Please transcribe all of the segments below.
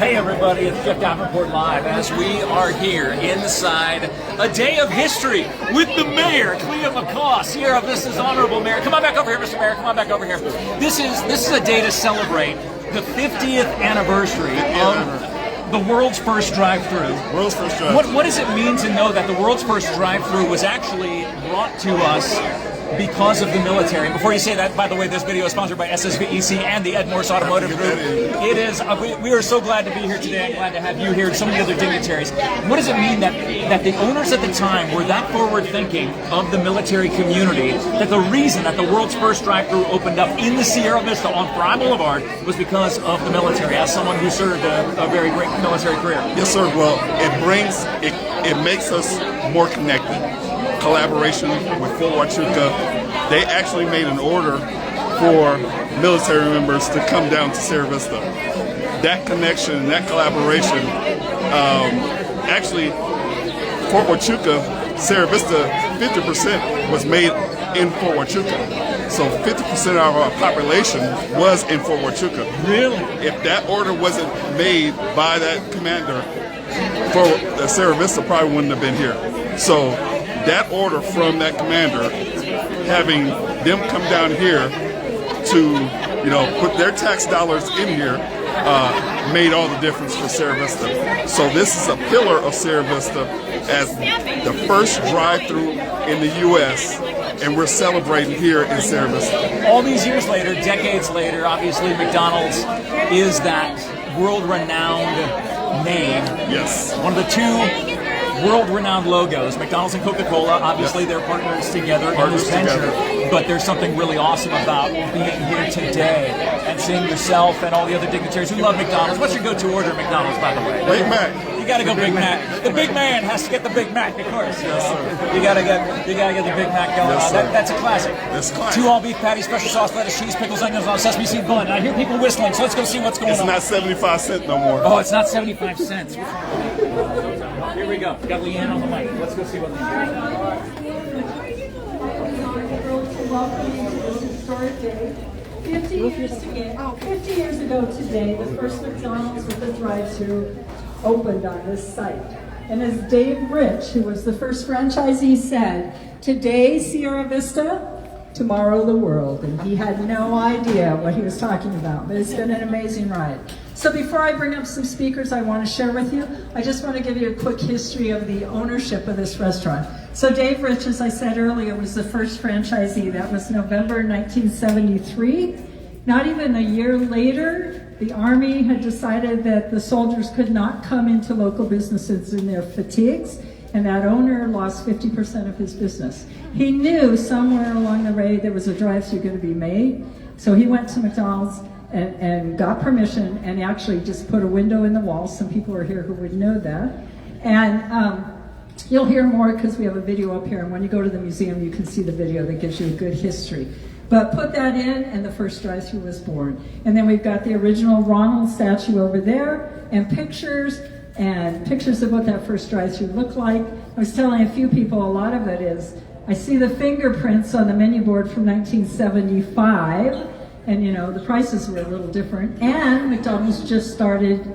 Hey everybody, it's Jeff Davenport live as we are here inside a day of history with the mayor, Clea McCaw, Sierra Vista's honorable mayor. Come on back over here, Mr. Mayor, come on back over here. This is a day to celebrate the 50th anniversary of the world's first drive-thru. World's first drive-thru. What does it mean to know that the world's first drive-thru was actually brought to us because of the military? And before you say that, by the way, this video is sponsored by SSVEC and the Ed Morse Automotive Group. It is. We are so glad to be here today. I'm glad to have you here and so many other dignitaries. What does it mean that the owners at the time were that forward-thinking of the military community, that the reason that the world's first drive-thru opened up in the Sierra Vista on Fry Boulevard was because of the military, as someone who served a very great military career? Yes, sir. Well, it makes us more connected. Collaboration with Fort Huachuca, they actually made an order for military members to come down to Sierra Vista. That connection, that collaboration, actually, Fort Huachuca, Sierra Vista, 50% was made in Fort Huachuca. So 50% of our population was in Fort Huachuca. Really? If that order wasn't made by that commander, for Sierra Vista probably wouldn't have been here. So that order from that commander, having them come down here to, put their tax dollars in here, made all the difference for Sierra Vista. So this is a pillar of Sierra Vista as the first drive-thru in the U.S., and we're celebrating here in Sierra Vista. All these years later, decades later, obviously McDonald's is that world-renowned name. Yes. One of the two world-renowned logos. McDonald's and Coca-Cola, obviously they're partners together in this venture, but there's something really awesome about being here today and seeing yourself and all the other dignitaries who love McDonald's. What's your go-to order at McDonald's, by the way? Big Mac. You gotta go Big Mac. The big man has to get the Big Mac, of course. Yes, sir. You gotta get the Big Mac going Yes, on. sir. That's a classic. That's classic. 2 all-beef patties, special sauce, lettuce, cheese, pickles, onions on a sesame seed bun. I hear people whistling, so let's go see what's going on. It's not 75 cents no more. Oh, it's not 75 cents. Here we go. Got Leanne on the mic. Let's go see what Welcome you to this historic day. 50 years ago today, the first McDonald's with a drive-thru opened on this site. And as Dave Rich, who was the first franchisee, said, today Sierra Vista, tomorrow the world. And he had no idea what he was talking about, but it's been an amazing ride. So before I bring up some speakers I want to share with you, I just want to give you a quick history of the ownership of this restaurant. So Dave Rich, as I said earlier, was the first franchisee. That was November 1973. Not even a year later, the Army had decided that the soldiers could not come into local businesses in their fatigues, and that owner lost 50% of his business. He knew somewhere along the way there was a drive-thru going to be made, so he went to McDonald's and got permission and actually just put a window in the wall. Some people are here who would know that. And you'll hear more because we have a video up here, and when you go to the museum you can see the video that gives you a good history. But put that in and the first drive-thru was born. And then we've got the original Ronald statue over there and pictures of what that first drive-thru looked like. I was telling a few people, a lot of it is, I see the fingerprints on the menu board from 1975, and the prices were a little different, and McDonald's just started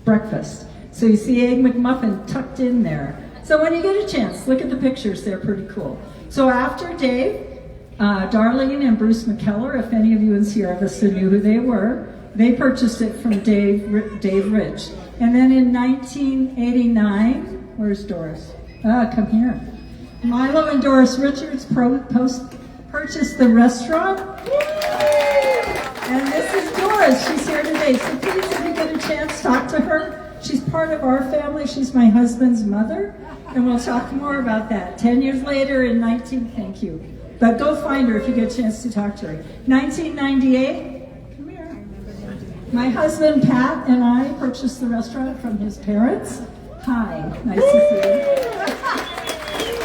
breakfast. So you see Egg McMuffin tucked in there. So when you get a chance, look at the pictures, they're pretty cool. So after Dave, Darlene and Bruce McKellar, if any of you in Sierra Vista knew who they were, they purchased it from Dave Rich. And then in 1989, where's Doris? Come here. Milo and Doris Richards purchased the restaurant. And this is Doris, she's here today. So please, if you get a chance, talk to her. She's part of our family, she's my husband's mother. And we'll talk more about that. 10 years later in thank you. But go find her if you get a chance to talk to her. 1998, come here. My husband Pat and I purchased the restaurant from his parents. Hi, nice to see you.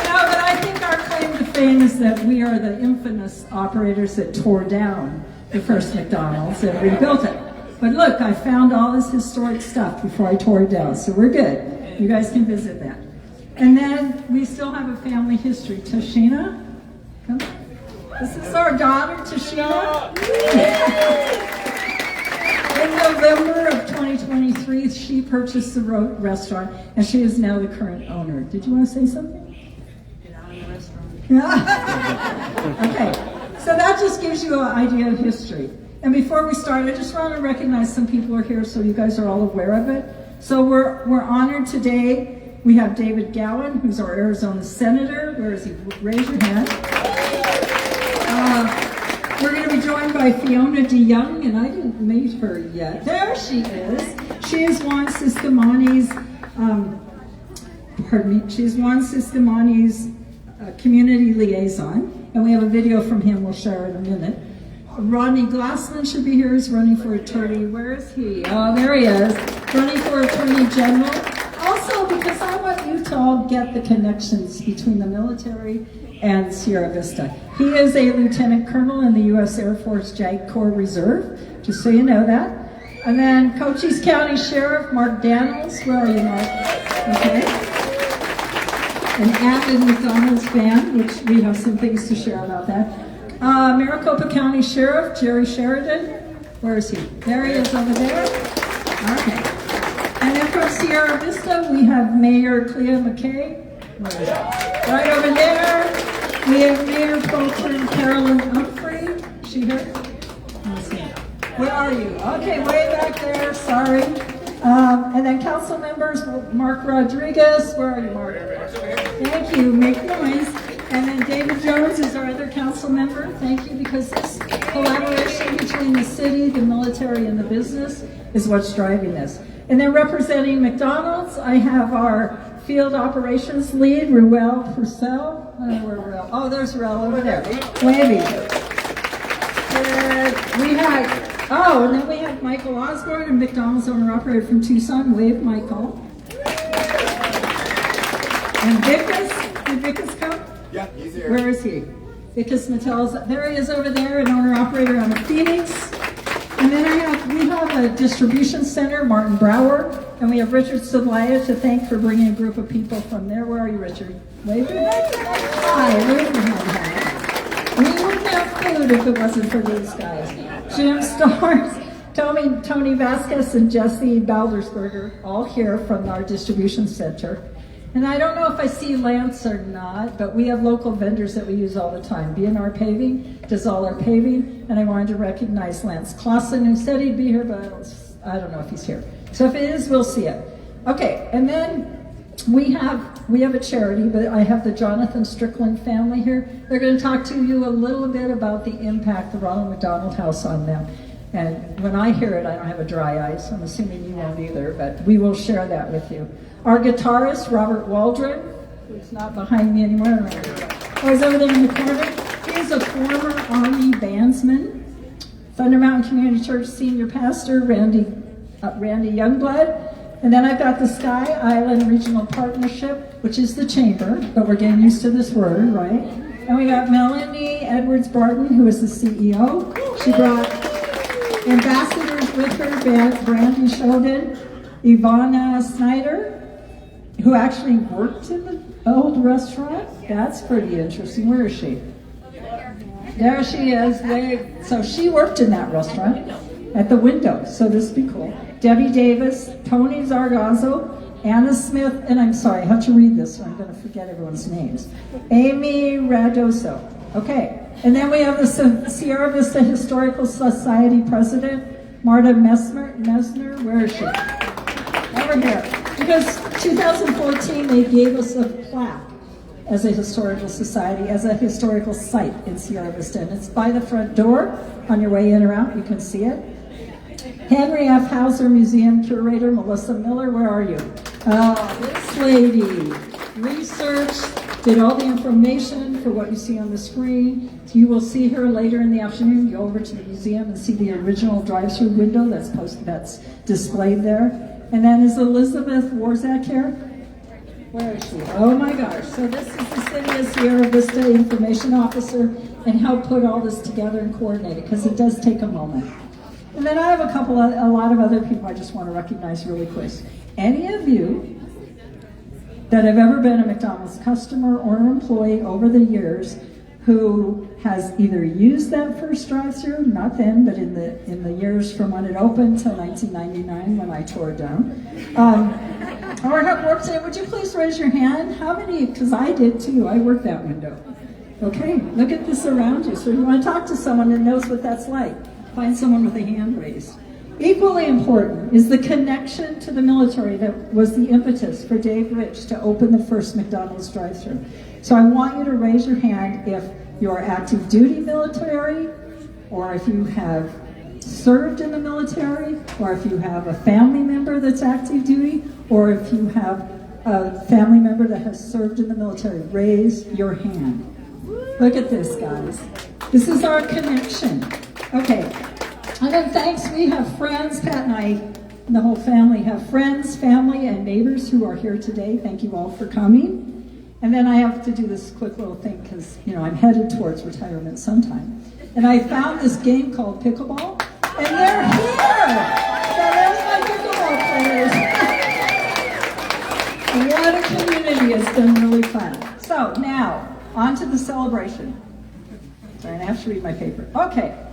But I think our claim to fame is that we are the infamous operators that tore down the first McDonald's and rebuilt it. But look, I found all this historic stuff before I tore it down, so we're good. You guys can visit that. And then we still have a family history. Tashina, come. This is our daughter, Tashina. In she purchased the restaurant, and she is now the current owner. Did you want to say something? Get out of the restaurant. Okay, so that just gives you an idea of history. And before we start, I just want to recognize some people are here so you guys are all aware of it. So we're honored today. We have David Gowan, who's our Arizona Senator. Where is he? Raise your hand. We're going to be joined by Fiona DeYoung, and I didn't meet her yet. There she is. She is Juan Sistemani's, she's Juan Sistemani's community liaison, and we have a video from him we'll share in a minute. Rodney Glassman should be here. He's running for attorney. Where is he? Oh, there he is. Running for Attorney General. Also, because I want you to all get the connections between the military and Sierra Vista. He is a lieutenant colonel in the U.S. Air Force JAG Corps Reserve, just so you know that. And then Cochise County Sheriff Mark Daniels. Where are you, Mark? Okay. An avid McDonald's fan, which we have some things to share about that. Maricopa County Sheriff Jerry Sheridan. Where is he? There he is over there. Okay. And then from Sierra Vista, we have Mayor Clea McKay. Where is he? Right over there. We have Mayor Pro Tem Carolyn Humphrey. She here? Let's see. Where are you? Okay, way back there. Sorry. And then council members, Mark Rodriguez. Where are you, Mark? Thank you. Make noise. And then David Jones is our other council member. Thank you, because this collaboration between the city, the military, and the business is what's driving this. And then representing McDonald's, I have our field operations lead, Ruel Purcell. I don't know where Ruel. Oh, there's Ruel over there. Wavy. And then we have Michael Osborne, a McDonald's owner-operator from Tucson. Wave, Michael. And Vickers. Did Vickers come? Yeah, he's here. Where is he? Vickers Mattel's. There he is over there, an owner-operator out of Phoenix. And then we have a distribution center, Martin Brower, and we have Richard Celaya to thank for bringing a group of people from there. Where are you, Richard? Wave your hand. Hi, wave your hand. We wouldn't have food if it wasn't for these guys. Jim Stars, Tony Vasquez, and Jesse Baldersberger, all here from our distribution center. And I don't know if I see Lance or not, but we have local vendors that we use all the time. B&R Paving does all our paving, and I wanted to recognize Lance Clausen, who said he'd be here, but I don't know if he's here. So if it is, we'll see it. Okay, and then we have a charity, but I have the Jonathan Strickland family here. They're going to talk to you a little bit about the impact the Ronald McDonald House on them. And when I hear it, I don't have a dry eye, so I'm assuming you won't either, but we will share that with you. Our guitarist, Robert Waldron, who's not behind me anymore. Oh, he's over there in the corner. He is a former Army bandsman. Thunder Mountain Community Church senior pastor, Randy Youngblood. And then I've got the Sky Island Regional Partnership, which is the chamber, but we're getting used to this word, right? And we got Melanie Edwards-Barton, who is the CEO. She brought ambassadors with her, Brandy Sheldon, Ivana Snyder, who actually worked in the old restaurant. That's pretty interesting. Where is she? There she is. So she worked in that restaurant at the window, so this would be cool. Debbie Davis, Tony Zargazo, Anna Smith, and I'm sorry, I have to read this, so I'm going to forget everyone's names. Amy Radoso. Okay, and then we have the Sierra Vista Historical Society President, Marta Messner. Where is she? Over here. Because 2014, they gave us a plaque as a historical society, as a historical site in Sierra Vista. And it's by the front door. On your way in or out, you can see it. Henry F. Hauser Museum Curator, Melissa Miller. Where are you? This lady researched, did all the information for what you see on the screen. You will see her later in the afternoon. Go over to the museum and see the original drive-through window that's displayed there. And then is Elizabeth Warzak here? Where is she? Oh my gosh. So this is the City of Sierra Vista Information Officer and helped put all this together and coordinate it, because it does take a moment. And then I have a lot of other people I just want to recognize really quick. Any of you that have ever been a McDonald's customer or employee over the years who has either used that first drive-through, not then, but in the years from when it opened till 1999 when I tore it down, or have worked in it. Would you please raise your hand? How many? Because I did too. I worked that window. Okay, look at this around you. So you want to talk to someone that knows what that's like. Find someone with a hand raised. Equally important is the connection to the military that was the impetus for Dave Rich to open the first McDonald's drive-thru. So I want you to raise your hand if you're active duty military, or if you have served in the military, or if you have a family member that's active duty, or if you have a family member that has served in the military. Raise your hand. Look at this, guys. This is our connection. Okay. And then thanks, we have friends, Pat and I, and the whole family have friends, family, and neighbors who are here today. Thank you all for coming. And then I have to do this quick little thing because, you know, I'm headed towards retirement sometime. And I found this game called pickleball, and they're here. So there's my pickleball players. What a community. It's been really fun. So now, on to the celebration. Sorry, I have to read my paper. Okay.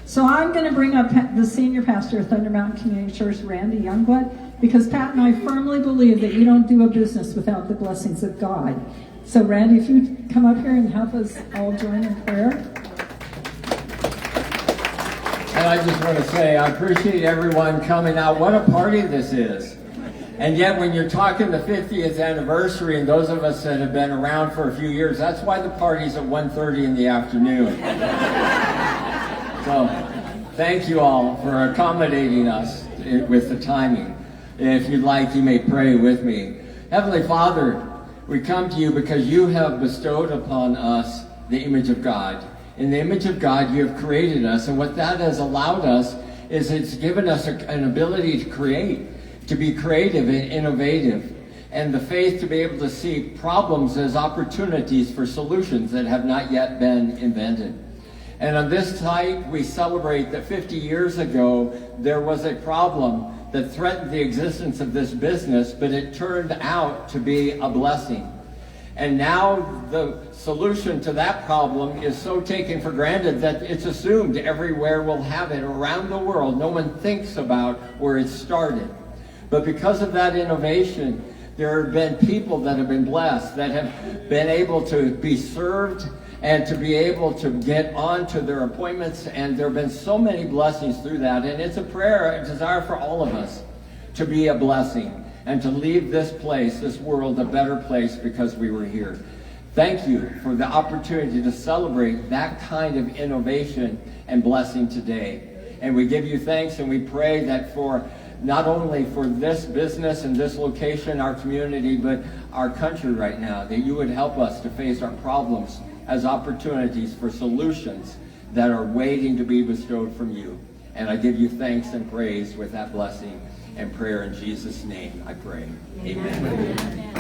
So I'm going to bring up the senior pastor of Thunder Mountain Community Church, Randy Youngblood, because Pat and I firmly believe that you don't do a business without the blessings of God. So Randy, if you come up here and help us all join in prayer. And I just want to say, I appreciate everyone coming out. What a party this is. And yet when you're talking the 50th anniversary, and those of us that have been around for a few years, that's why the party's at 1:30 in the afternoon. So, thank you all for accommodating us with the timing. If you'd like, you may pray with me. Heavenly Father, we come to you because you have bestowed upon us the image of God. In the image of God, you have created us, and what that has allowed us is it's given us an ability to create, to be creative and innovative, and the faith to be able to see problems as opportunities for solutions that have not yet been invented. And on this site, we celebrate that 50 years ago, there was a problem that threatened the existence of this business, but it turned out to be a blessing. And now the solution to that problem is so taken for granted that it's assumed everywhere will have it around the world. No one thinks about where it started. But because of that innovation, there have been people that have been blessed, that have been able to be served and to be able to get on to their appointments, and there have been so many blessings through that. And it's a prayer, a desire for all of us to be a blessing and to leave this place, this world, a better place because we were here. Thank you for the opportunity to celebrate that kind of innovation and blessing today. And we give you thanks, and we pray that for not only for this business and this location, our community, but our country right now, that you would help us to face our problems as opportunities for solutions that are waiting to be bestowed from you. And I give you thanks and praise with that blessing and prayer in Jesus' name, I pray. Amen.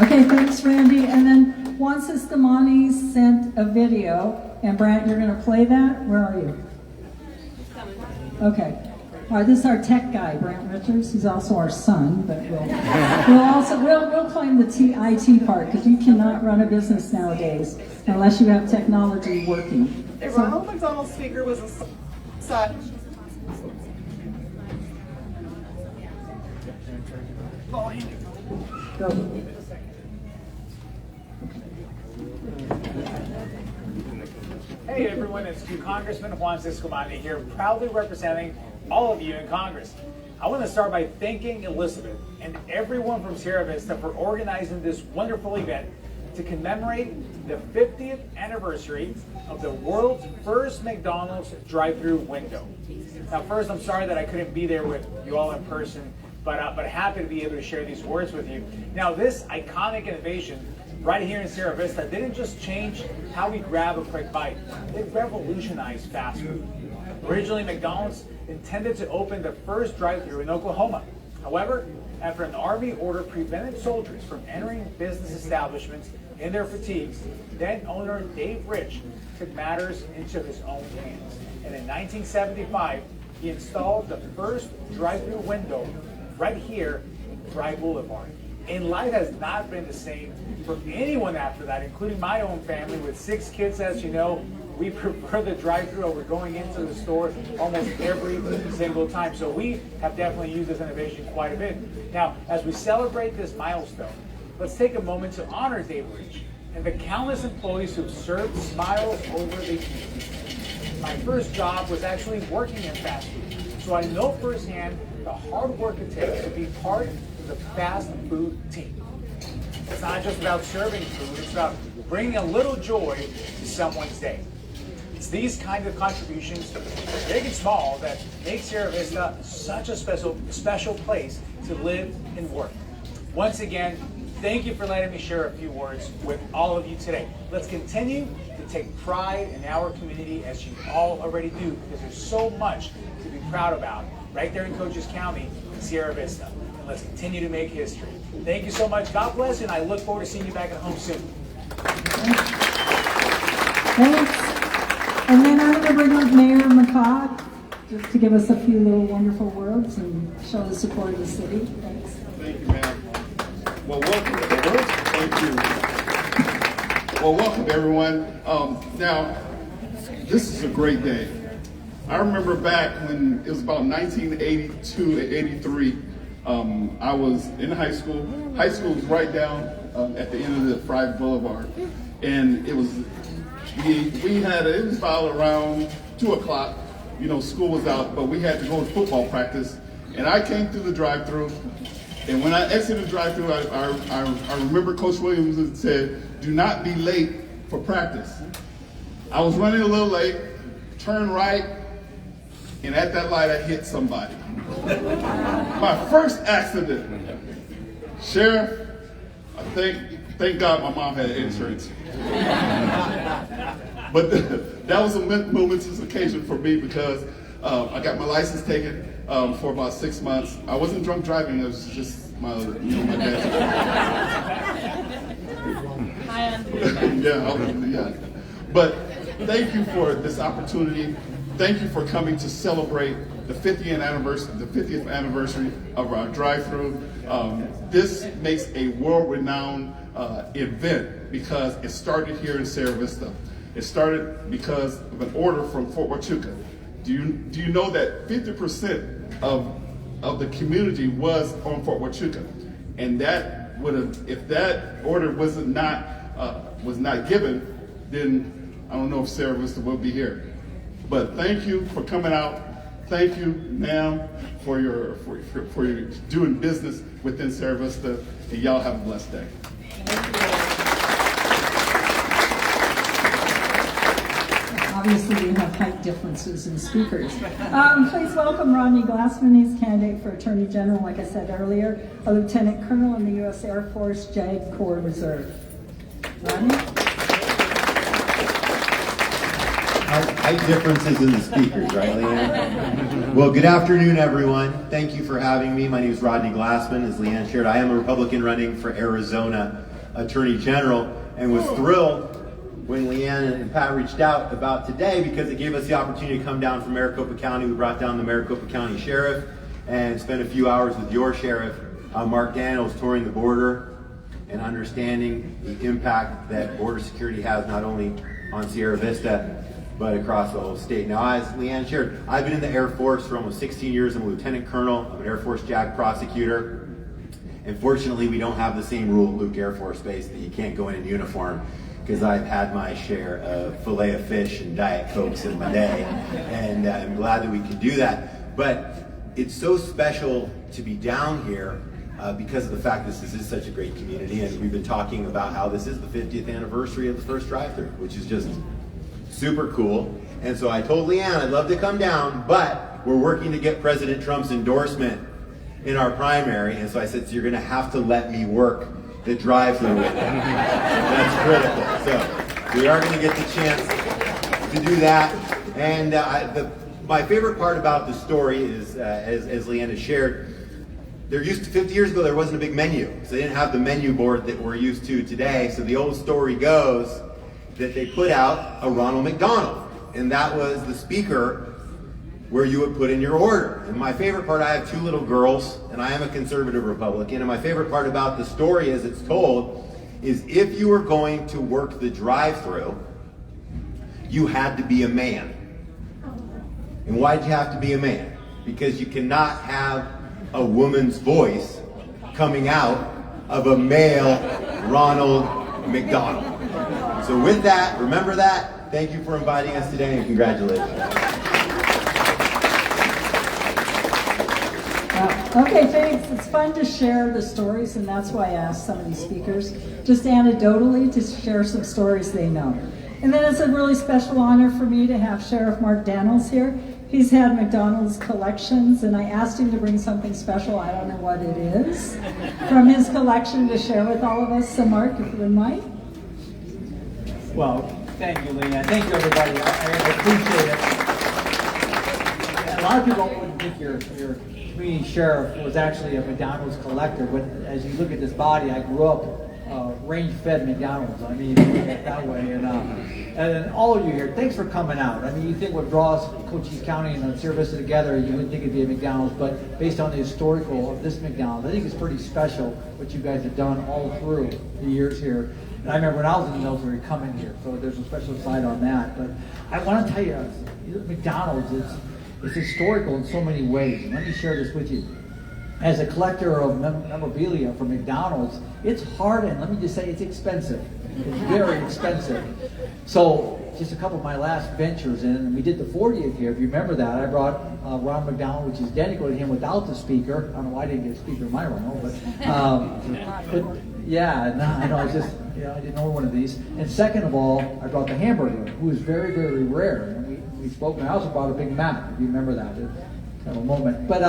Okay, thanks, Randy. And then Juan Sistemani sent a video, and Brant, you're going to play that? Where are you? Okay. All right, this is our tech guy, Brant Richards. He's also our son, but we'll claim the IT part, because you cannot run a business nowadays unless you have technology working. A Ronald McDonald speaker was a son. Go. Hey everyone, it's Congressman Juan Sistemani here, proudly representing all of you in Congress. I want to start by thanking Elizabeth and everyone from Sierra Vista for organizing this wonderful event to commemorate the 50th anniversary of the world's first McDonald's drive-thru window. Now first, I'm sorry that I couldn't be there with you all in person, but happy to be able to share these words with you. Now this iconic innovation right here in Sierra Vista didn't just change how we grab a quick bite, it revolutionized fast food. Originally, McDonald's intended to open the first drive-thru in Oklahoma. However, after an Army order prevented soldiers from entering business establishments in their fatigues, then owner Dave Rich took matters into his own hands. And in 1975, he installed the first drive-thru window right here in Fry Boulevard. And life has not been the same for anyone after that, including my own family with 6 kids, as you know. We prefer the drive-thru over going into the store almost every single time. So we have definitely used this innovation quite a bit. Now, as we celebrate this milestone, let's take a moment to honor Ethel H and the countless employees who've served smiles over the years. My first job was actually working in fast food, so I know firsthand the hard work it takes to be part of the fast food team. It's not just about serving food, it's about bringing a little joy to someone's day. It's these kind of contributions, big and small, that make Sierra Vista such a special place to live and work. Once again, thank you for letting me share a few words with all of you today. Let's continue to take pride in our community as you all already do, because there's so much to be proud about right there in Cochise County in Sierra Vista. And let's continue to make history. Thank you so much. God bless you, and I look forward to seeing you back at home soon. Thanks. And then I'm going to bring up Mayor McCaw just to give us a few little wonderful words and show the support of the city. Thanks. Thank you, ma'am. Well, welcome to the world. Thank you. Well, welcome everyone. Now, this is a great day. I remember back when it was about 1982 and 83. I was in high school. High school was right down at the end of the Fry Boulevard, and it was it was about around 2 o'clock. You know, school was out, but we had to go to football practice, and I came through the drive-thru. And when I exited the drive-thru, I remember Coach Williams said, "Do not be late for practice." I was running a little late, turned right, and at that light I hit somebody. My first accident. Sheriff, I thank God my mom had insurance. But that was a momentous occasion for me because I got my license taken for about 6 months. I wasn't drunk driving, it was just my dad's. Yeah. But thank you for this opportunity. Thank you for coming to celebrate the 50th anniversary of our drive-thru. This makes a world-renowned event because it started here in Sierra Vista. It started because of an order from Fort Huachuca. Do you know that 50% of the community was on Fort Huachuca, and that would have, if that order was not given, then I don't know if Sierra Vista would be here. But thank you for coming out. Thank you, ma'am, for your doing business within Sierra Vista, and y'all have a blessed day. Obviously, we have height differences in speakers. Please welcome Rodney Glassman. He's candidate for Attorney General, like I said earlier, a Lieutenant Colonel in the U.S. Air Force JAG Corps Reserve. Rodney? Height differences in the speakers, right, Leanne? Well, good afternoon, everyone. Thank you for having me. My name is Rodney Glassman. As Leanne shared, I am a Republican running for Arizona Attorney General, and was thrilled when Leanne and Pat reached out about today because it gave us the opportunity to come down from Maricopa County. We brought down the Maricopa County Sheriff and spent a few hours with your Sheriff, Mark Daniels, touring the border and understanding the impact that border security has not only on Sierra Vista, but across the whole state. Now, as Leanne shared, I've been in the Air Force for almost 16 years. I'm a Lieutenant Colonel. I'm an Air Force JAG prosecutor. And fortunately, we don't have the same rule at Luke Air Force Base that you can't go in uniform, because I've had my share of filet of fish and Diet Cokes in my day, and I'm glad that we can do that. But it's so special to be down here because of the fact that this is such a great community, and we've been talking about how this is the 50th anniversary of the first drive-thru, which is just super cool. And so I told Leanne I'd love to come down, but we're working to get President Trump's endorsement in our primary, and so I said, so you're going to have to let me work the drive-thru with it. That's critical. So we are going to get the chance to do that. And my favorite part about the story is, as Leanne has shared, 50 years ago there wasn't a big menu, so they didn't have the menu board that we're used to today. So the old story goes that they put out a Ronald McDonald, and that was the speaker where you would put in your order. And my favorite part, I have 2 little girls, and I am a conservative Republican, and my favorite part about the story as it's told is if you were going to work the drive-thru, you had to be a man. And why'd you have to be a man? Because you cannot have a woman's voice coming out of a male Ronald McDonald. So with that, remember that. Thank you for inviting us today, and congratulations. Okay, thanks. It's fun to share the stories, and that's why I asked some of these speakers, just anecdotally, to share some stories they know. And then it's a really special honor for me to have Sheriff Mark Daniels here. He's had McDonald's collections, and I asked him to bring something special, I don't know what it is, from his collection to share with all of us. So Mark, if you wouldn't mind. Well, thank you, Leanne. Thank you, everybody. I appreciate it. A lot of people wouldn't think your community sheriff was actually a McDonald's collector, but as you look at this body, I grew up range-fed McDonald's. I mean, that way. And all of you here, thanks for coming out. I mean, you think what draws Cochise County and Sierra Vista together, you wouldn't think it'd be a McDonald's, but based on the historical of this McDonald's, I think it's pretty special what you guys have done all through the years here. And I remember when I was in the military coming here, so there's a special side on that. But I want to tell you, McDonald's, it's historical in so many ways. And let me share this with you. As a collector of memorabilia from McDonald's, it's hard, and let me just say it's expensive. It's very expensive. So just a couple of my last ventures in, and we did the 40th here. If you remember that, I brought Ron McDonald, which is identical to him without the speaker. I don't know why I didn't get a speaker in my Ronald, but yeah, no, I know. I just, I didn't know one of these. And second of all, I brought the hamburger, who is very, very rare. And we spoke, and I also brought a Big Mac, if you remember that. Kind of a moment. But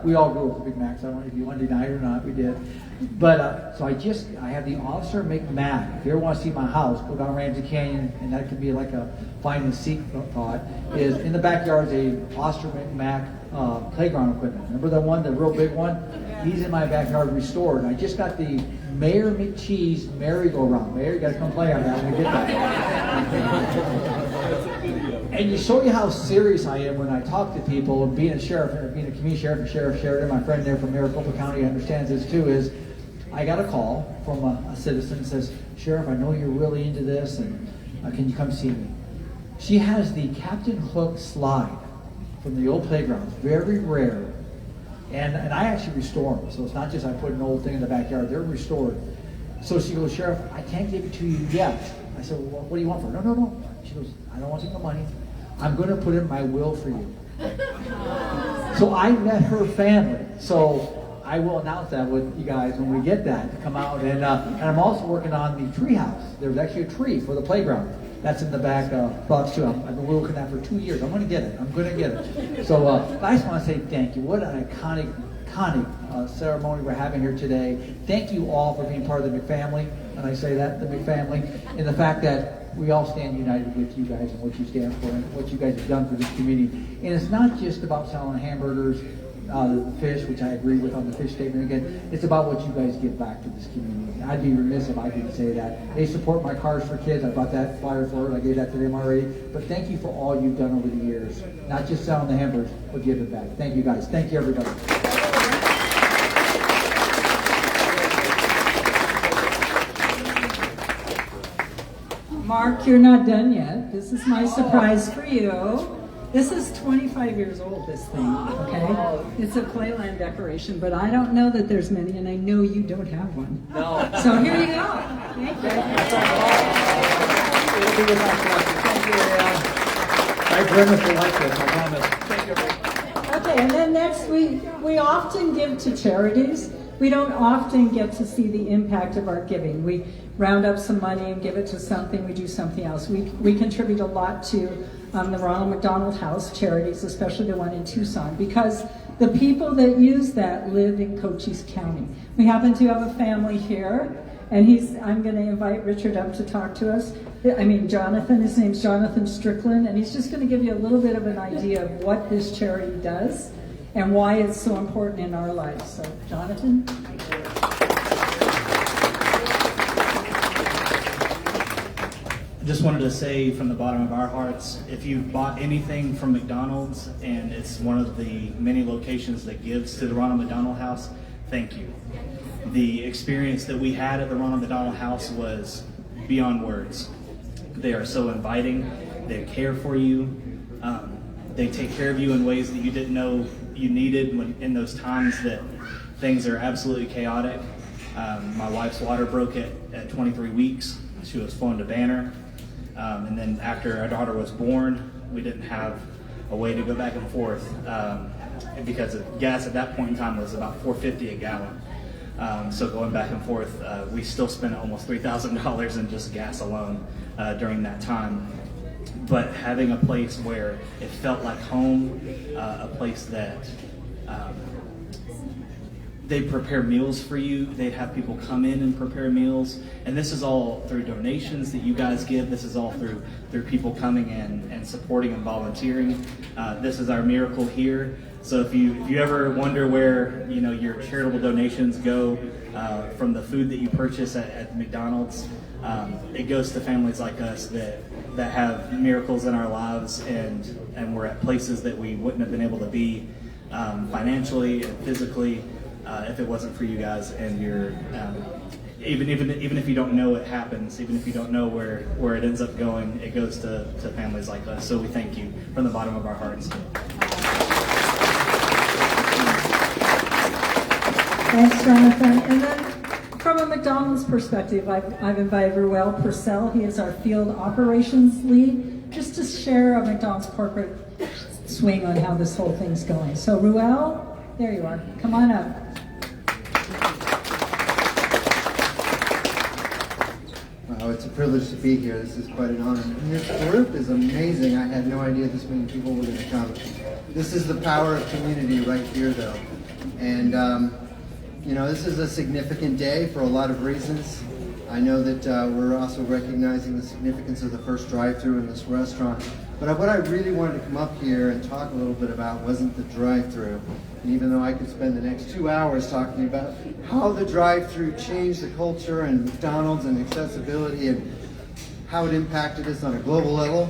we all grew up with Big Macs. I don't know if you want to deny it or not, we did. But so I have the Officer McMac. If you ever want to see my house, go down Ramsey Canyon, and that could be like a find and seek thought. Is in the backyard is a Officer McMac playground equipment. Remember the one, the real big one? He's in my backyard restored. And I just got the Mayor McCheese merry-go-round. Mayor, you got to come play on that when we get that. And to show you how serious I am when I talk to people, and being a sheriff, being a community sheriff, and Sheriff Sheridan, my friend there from Maricopa County understands this too, is I got a call from a citizen that says, Sheriff, I know you're really into this, and can you come see me? She has the Captain Hook slide from the old playground, very rare, and I actually restore them, so it's not just I put an old thing in the backyard, they're restored. So she goes, Sheriff, I can't give it to you yet. I said, well, what do you want for it? No. She goes, I don't want to take the money. I'm going to put it in my will for you. So I met her family. So I will announce that with you guys when we get that to come out. And I'm also working on the tree house. There's actually a tree for the playground. That's in the back thoughts too. I've been working that for 2 years. I'm going to get it. So I just want to say thank you. What an iconic ceremony we're having here today. Thank you all for being part of the McFamily. And I say that, the McFamily, and the fact that we all stand united with you guys and what you stand for and what you guys have done for this community. And it's not just about selling hamburgers, fish, which I agree with on the fish statement again. It's about what you guys give back to this community. I'd be remiss if I didn't say that. They support my Cars for Kids. I brought that flyer forward. I gave that to them already. But thank you for all you've done over the years. Not just selling the hamburgers, but giving back. Thank you guys. Thank you, everybody. Mark, you're not done yet. This is my surprise for you. This is 25 years old, this thing, okay? It's a Playland decoration, but I don't know that there's many, and I know you don't have one. No. So here you go. Thank you. It'll be with my collection. Thank you, I very much like this, I promise. Thank you. Okay, and then next we often give to charities. We don't often get to see the impact of our giving. We round up some money and give it to something, we do something else. We contribute a lot to the Ronald McDonald House charities, especially the one in Tucson, because the people that use that live in Cochise County. We happen to have a family here, and I'm going to invite Richard up to talk to us. Jonathan, his name's Jonathan Strickland, and he's just going to give you a little bit of an idea of what this charity does and why it's so important in our lives. So, Jonathan? just wanted to say from the bottom of our hearts, if you've bought anything from McDonald's and it's one of the many locations that gives to the Ronald McDonald House, thank you. The experience that we had at the Ronald McDonald House was beyond words. They are so inviting, they care for you, they take care of you in ways that you didn't know you needed when, in those times that things are absolutely chaotic. My wife's water broke at 23 weeks. She was flown to Banner. And then after our daughter was born, we didn't have a way to go back and forth because of gas at that point in time was about $4.50 a gallon. So going back and forth, we still spent almost $3,000 in just gas alone during that time. But having a place where it felt like home, a place that they prepare meals for you. They'd have people come in and prepare meals. And this is all through donations that you guys give. This is all through people coming in and supporting and volunteering. This is our miracle here. So if you ever wonder where your charitable donations go from the food that you purchase at McDonald's, it goes to families like us that have miracles in our lives, and we're at places that we wouldn't have been able to be financially and physically if it wasn't for you guys. And you're even if you don't know it happens, even if you don't know where it ends up going, it goes to families like us. So we thank you from the bottom of our hearts. Thanks, Jonathan. And then from a McDonald's perspective, I've invited Ruel Purcell. He is our field operations lead, just to share a McDonald's corporate swing on how this whole thing's going. So Ruel, there you are. Come on up. Wow, it's a privilege to be here. This is quite an honor. And this group is amazing. I had no idea this many people were going to come. This is the power of community right here, though. And this is a significant day for a lot of reasons. I know that we're also recognizing the significance of the first drive-thru in this restaurant. But what I really wanted to come up here and talk a little bit about wasn't the drive-thru. And even though I could spend the next 2 hours talking about how the drive-thru changed the culture and McDonald's and accessibility and how it impacted us on a global level,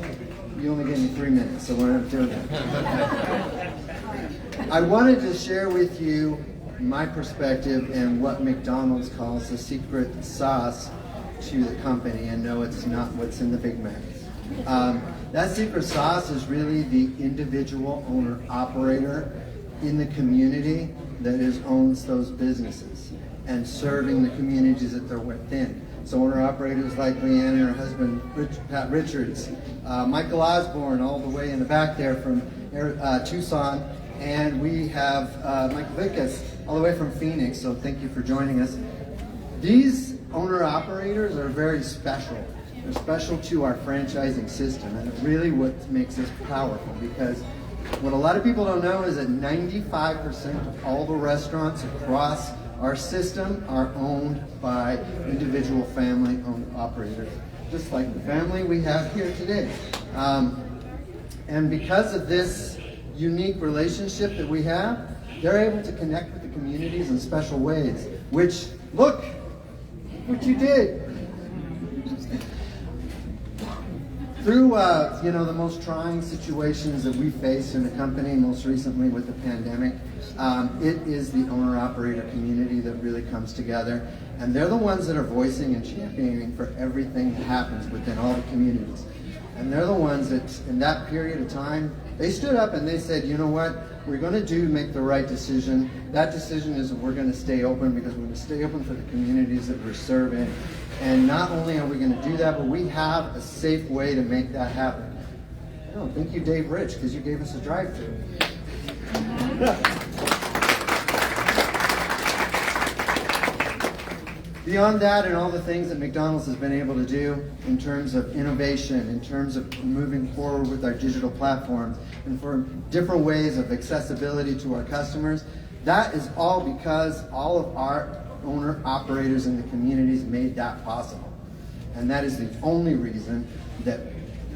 you only gave me 3 minutes, so we're not doing that. I wanted to share with you my perspective and what McDonald's calls the secret sauce to the company, and no, it's not what's in the Big Mac. That secret sauce is really the individual owner-operator in the community that owns those businesses and serving the communities that they're within. So owner-operators like Leanne and her husband, Pat Richards, Michael Osborne all the way in the back there from Tucson, and we have Michael Vickas all the way from Phoenix, so thank you for joining us. These owner-operators are very special. They're special to our franchising system, and really what makes us powerful, because what a lot of people don't know is that 95% of all the restaurants across our system are owned by individual family-owned operators, just like the family we have here today. And because of this unique relationship that we have, they're able to connect with the communities in special ways, which, look what you did. Through the most trying situations that we face in the company, most recently with the pandemic, it is the owner-operator community that really comes together, and they're the ones that are voicing and championing for everything that happens within all the communities. And they're the ones that, in that period of time, they stood up and they said, you know what, we're going to make the right decision. That decision is that we're going to stay open, because we're going to stay open for the communities that we're serving. And not only are we going to do that, but we have a safe way to make that happen. Oh, thank you, Dave Rich, because you gave us a drive-thru. Beyond that, and all the things that McDonald's has been able to do in terms of innovation, in terms of moving forward with our digital platforms, and for different ways of accessibility to our customers, that is all because all of our owner-operators in the communities made that possible. And that is the only reason that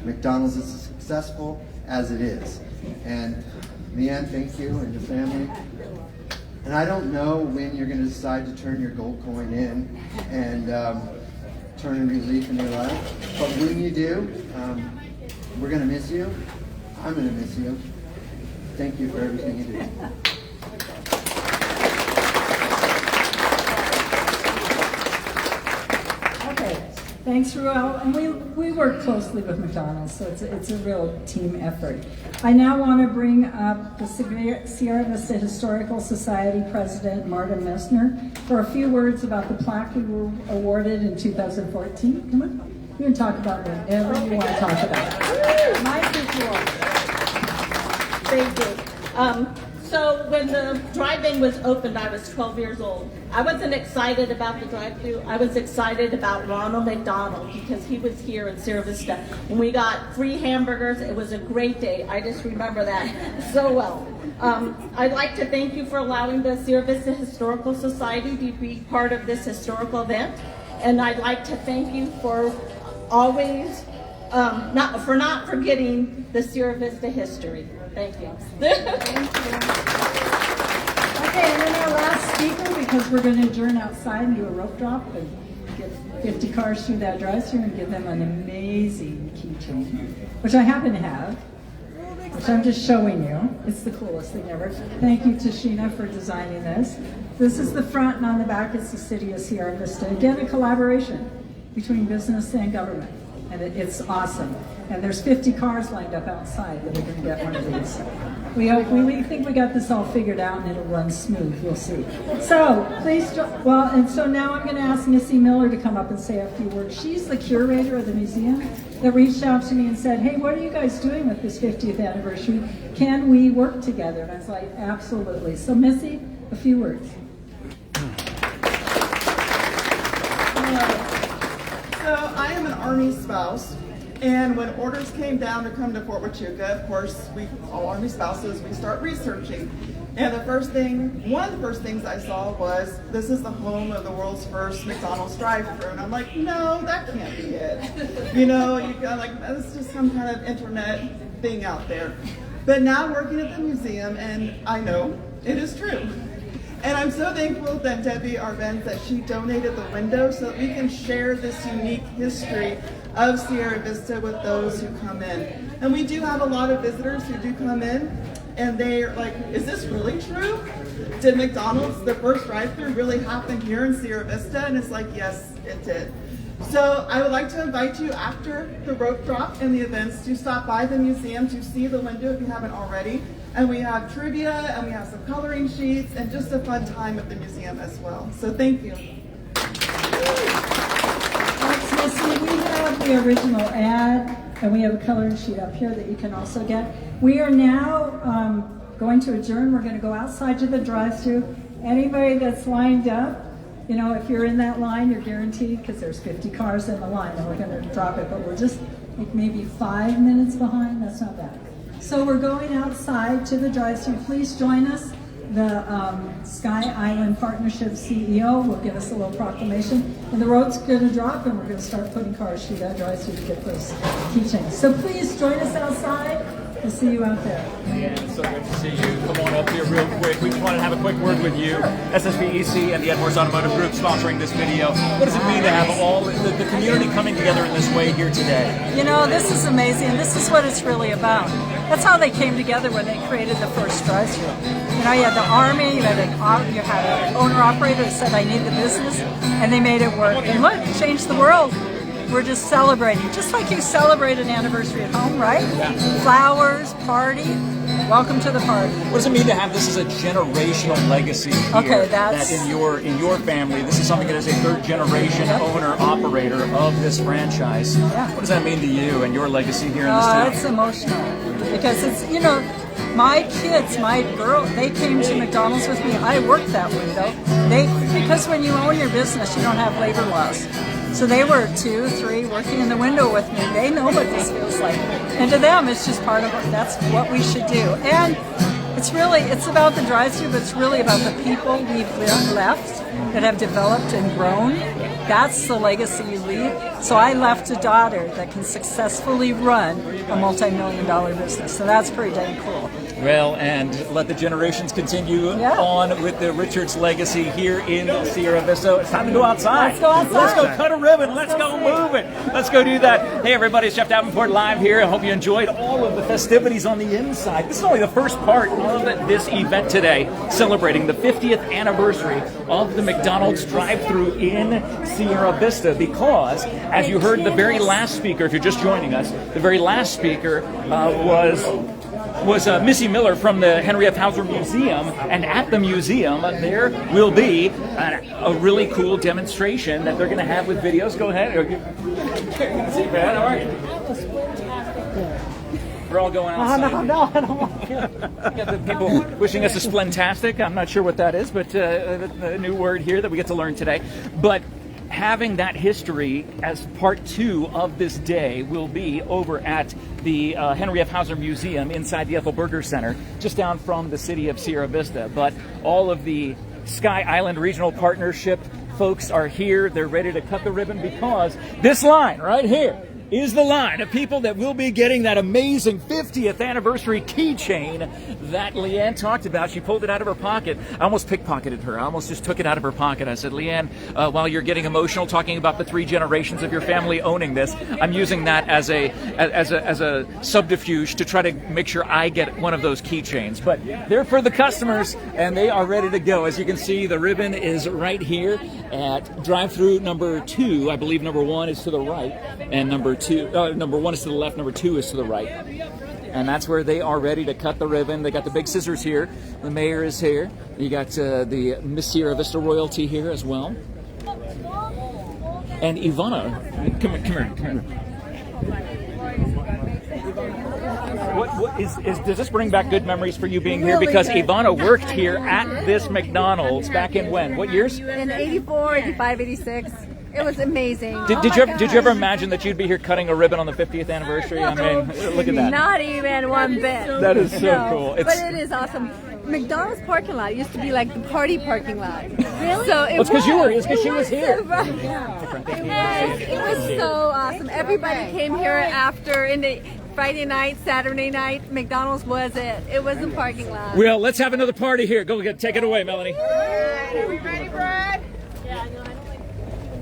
McDonald's is as successful as it is. And Leanne, thank you, and your family. And I don't know when you're going to decide to turn your gold coin in and turn a new leaf in your life. But when you do, we're going to miss you. I'm going to miss you. Thank you for everything you do. Thanks, Ruel. And we work closely with McDonald's, so it's a real team effort. I now want to bring up the Sierra Vista Historical Society President, Marta Messner, for a few words about the plaque we were awarded in 2014. Come on. You can talk about whatever you want to talk about. Mike is yours. Thank you. So when the drive-in was opened, I was 12 years old. I wasn't excited about the drive-thru. I was excited about Ronald McDonald because he was here in Sierra Vista. And we got free hamburgers. It was a great day. I just remember that so well. I'd like to thank you for allowing the Sierra Vista Historical Society to be part of this historical event. And I'd like to thank you for always, not forgetting the Sierra Vista history. Thank you. Okay, and then our last speaker, because we're going to adjourn outside and do a rope drop and get 50 cars through that drive-thru and give them an amazing keychain, which I happen to have, which I'm just showing you. It's the coolest thing ever. Thank you to Sheena for designing this. This is the front, and on the back is the city of Sierra Vista. Again, a collaboration between business and government, and it's awesome. And there's 50 cars lined up outside that are going to get one of these. We think we got this all figured out and it'll run smooth, you'll see. So, please, so now I'm going to ask Missy Miller to come up and say a few words. She's the curator of the museum that reached out to me and said, hey, what are you guys doing with this 50th anniversary? Can we work together? And I was like, absolutely. So Missy, a few words. So I am an Army spouse. And when orders came down to come to Fort Huachuca, of course, all Army spouses, we start researching. And one of the first things I saw was, this is the home of the world's first McDonald's drive-thru. And I'm like, no, that can't be it. You know, it's just some kind of internet thing out there. But now working at the museum, and I know it is true. And I'm so thankful that Debbie Arbenz, that she donated the window so that we can share this unique history of Sierra Vista with those who come in. And we do have a lot of visitors who do come in, and they're like, is this really true? Did McDonald's, the first drive-thru, really happen here in Sierra Vista? And it's like, yes, it did. So I would like to invite you after the rope drop and the events to stop by the museum to see the window if you haven't already. And we have trivia, and we have some coloring sheets, and just a fun time at the museum as well. So thank you. Thanks, Missy. We have the original ad, and we have a coloring sheet up here that you can also get. We are now going to adjourn. We're going to go outside to the drive-thru. Anybody that's lined up, you know, if you're in that line, you're guaranteed, because there's 50 cars in the line, and we're going to drop it, but we're just like maybe 5 minutes behind. That's not bad. So we're going outside to the drive-thru. Please join us. The Sky Island Partnership CEO will give us a little proclamation. And the road's going to drop, and we're going to start putting cars through that drive-thru to get those keychains. So please join us outside. We'll see you out there. Yeah, it's so good to see you. Come on up here real quick. We just wanted to have a quick word with you. SSVEC and the Morse Automotive Group sponsoring this video. What does it mean to have all the community coming together in this way here today? You know, this is amazing. This is what it's really about. That's how they came together when they created the first drive-thru. You know, you had the Army, you had an owner-operator that said, I need the business, and they made it work. And look, it changed the world. We're just celebrating, just like you celebrate an anniversary at home, right? Yeah. Flowers, party. Welcome to the party. What does it mean to have this as a generational legacy here? Okay, that in your family, this is something that is a third generation owner operator of this franchise. Yeah. What does that mean to you and your legacy here in this town? It's emotional because it's, you know, my kids, my girl, they came to McDonald's with me. I worked that window. Because when you own your business, you don't have labor laws. So they were 2, 3 working in the window with me. They know what this feels like. And to them, it's just part of that's what we should do. And it's about the drive-thru, but it's really about the people we've left that have developed and grown. That's the legacy you leave. So I left a daughter that can successfully run a multi-million-dollar business. So that's pretty dang cool. Well, and let the generations continue on with the Richards legacy here in Sierra Vista. It's time to go outside. Let's go outside. Let's go cut a ribbon. Let's go move it. Let's go do that. Hey, everybody, it's Jeff Davenport live here. I hope you enjoyed all of the festivities on the inside. This is only the first part of this event today, celebrating the 50th anniversary of the McDonald's drive-thru in Sierra Vista, because, as you heard the very last speaker, if you're just joining us, the very last speaker was Missy Miller from the Henry F. Hauser Museum, and at the museum there will be a really cool demonstration that they're going to have with videos. Go ahead. See, man, how are you? We're all going outside. No, I don't want to. Got the people wishing us a splentastic. I'm not sure what that is, but a new word here that we get to learn today. But having that history as part 2 of this day will be over at the Henry F. Hauser Museum inside the Ethel Berger Center, just down from the city of Sierra Vista. But all of the Sky Island Regional Partnership folks are here. They're ready to cut the ribbon, because this line right here is the line of people that will be getting that amazing 50th anniversary keychain that Leanne talked about. She pulled it out of her pocket. I almost pickpocketed her. I almost just took it out of her pocket. I said, Leanne, while you're getting emotional talking about the 3 generations of your family owning this, I'm using that as a subterfuge to try to make sure I get one of those keychains. But they're for the customers, and they are ready to go. As you can see, the ribbon is right here at drive-thru number 2. I believe number 1 is to the right, and number 1 is to the left, number 2 is to the right. And that's where they are ready to cut the ribbon. They got the big scissors here. The mayor is here. You got the Miss Sierra Vista royalty here as well. And Ivana, come here. Does this bring back good memories for you being here? Because Ivana worked here at this McDonald's back in when? What years? In 84, 85, 86. It was amazing. Did you ever imagine that you'd be here cutting a ribbon on the 50th anniversary? I mean, look at that. Not even one bit. That is so cool. But it is awesome. McDonald's parking lot used to be like the party parking lot. Really? So it's because she was here. It was so awesome. Everybody came here after in the Friday night, Saturday night. McDonald's was it. It was the parking lot. Well, let's have another party here. Go get, take it away, Melanie. All right, are we ready, Brad? Yeah, no, I don't like.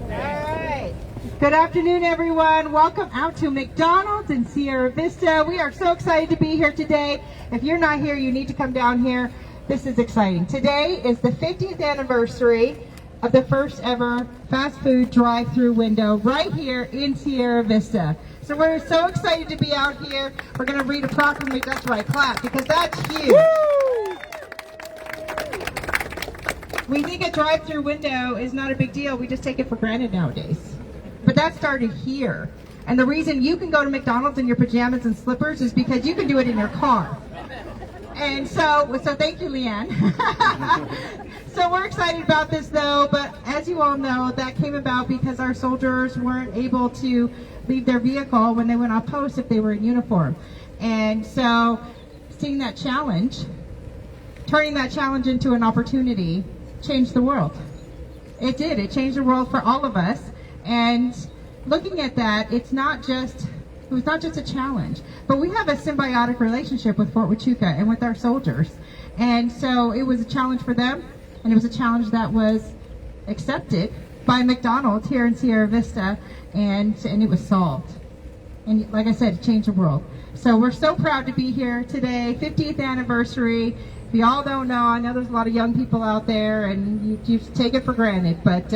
All right. Good afternoon, everyone. Welcome out to McDonald's in Sierra Vista. We are so excited to be here today. If you're not here, you need to come down here. This is exciting. Today is the 50th anniversary of the first ever fast food drive-thru window right here in Sierra Vista. So we're so excited to be out here. We're going to read a proclamation. That's right, clap, because that's huge. Woo! We think a drive-thru window is not a big deal. We just take it for granted nowadays. But that started here. And the reason you can go to McDonald's in your pajamas and slippers is because you can do it in your car. And so thank you, Leanne. So we're excited about this, though, but as you all know, that came about because our soldiers weren't able to leave their vehicle when they went off post if they were in uniform. And so seeing that challenge, turning that challenge into an opportunity, changed the world. It did. It changed the world for all of us. And looking at that, it was not just a challenge, but we have a symbiotic relationship with Fort Huachuca and with our soldiers. And so it was a challenge for them, and it was a challenge that was accepted by McDonald's here in Sierra Vista, and it was solved. And like I said, it changed the world. So we're so proud to be here today, 50th anniversary. If you all don't know, I know there's a lot of young people out there, and you take it for granted, but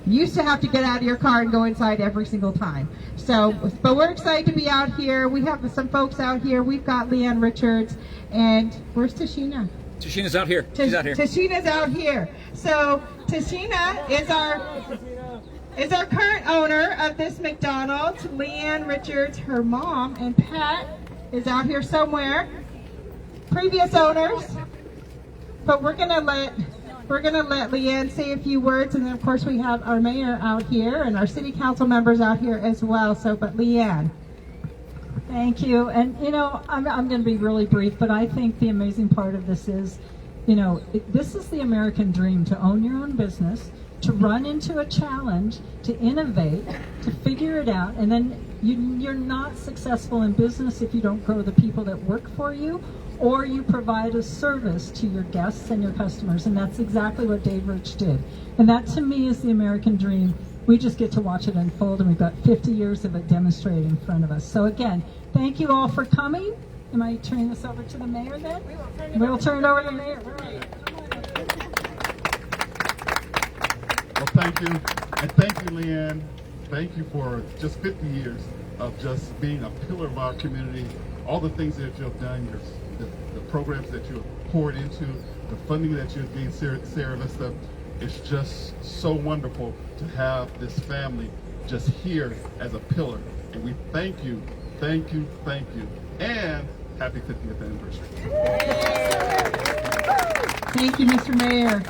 you used to have to get out of your car and go inside every single time. So, but we're excited to be out here. We have some folks out here. We've got Leanne Richards, and where's Tashina? Tashina's out here. She's out here. Tashina's out here. So Tashina is our current owner of this McDonald's. Leanne Richards, her mom, and Pat is out here somewhere. Previous owners, but we're gonna let Leanne say a few words, and then of course we have our mayor out here and our city council members out here as well. So, but Leanne. Thank you. And you know, I'm going to be really brief, but I think the amazing part of this is, you know, this is the American dream: to own your own business, to run into a challenge, to innovate, to figure it out, and then You're not successful in business if you don't grow the people that work for you, or you provide a service to your guests and your customers, and that's exactly what Dave Rich did. And that, to me, is the American dream. We just get to watch it unfold, and we've got 50 years of it demonstrated in front of us. So again, thank you all for coming. Am I turning this over to the mayor then? We'll turn it over to the mayor. Well, thank you. And thank you, Leanne. Thank you for just 50 years of just being a pillar of our community. All the things that you have done, the programs that you have poured into, the funding that you have given Sierra Vista. It's just so wonderful to have this family just here as a pillar. And we thank you, thank you, thank you. And happy 50th anniversary. Thank you, Mr. Mayor.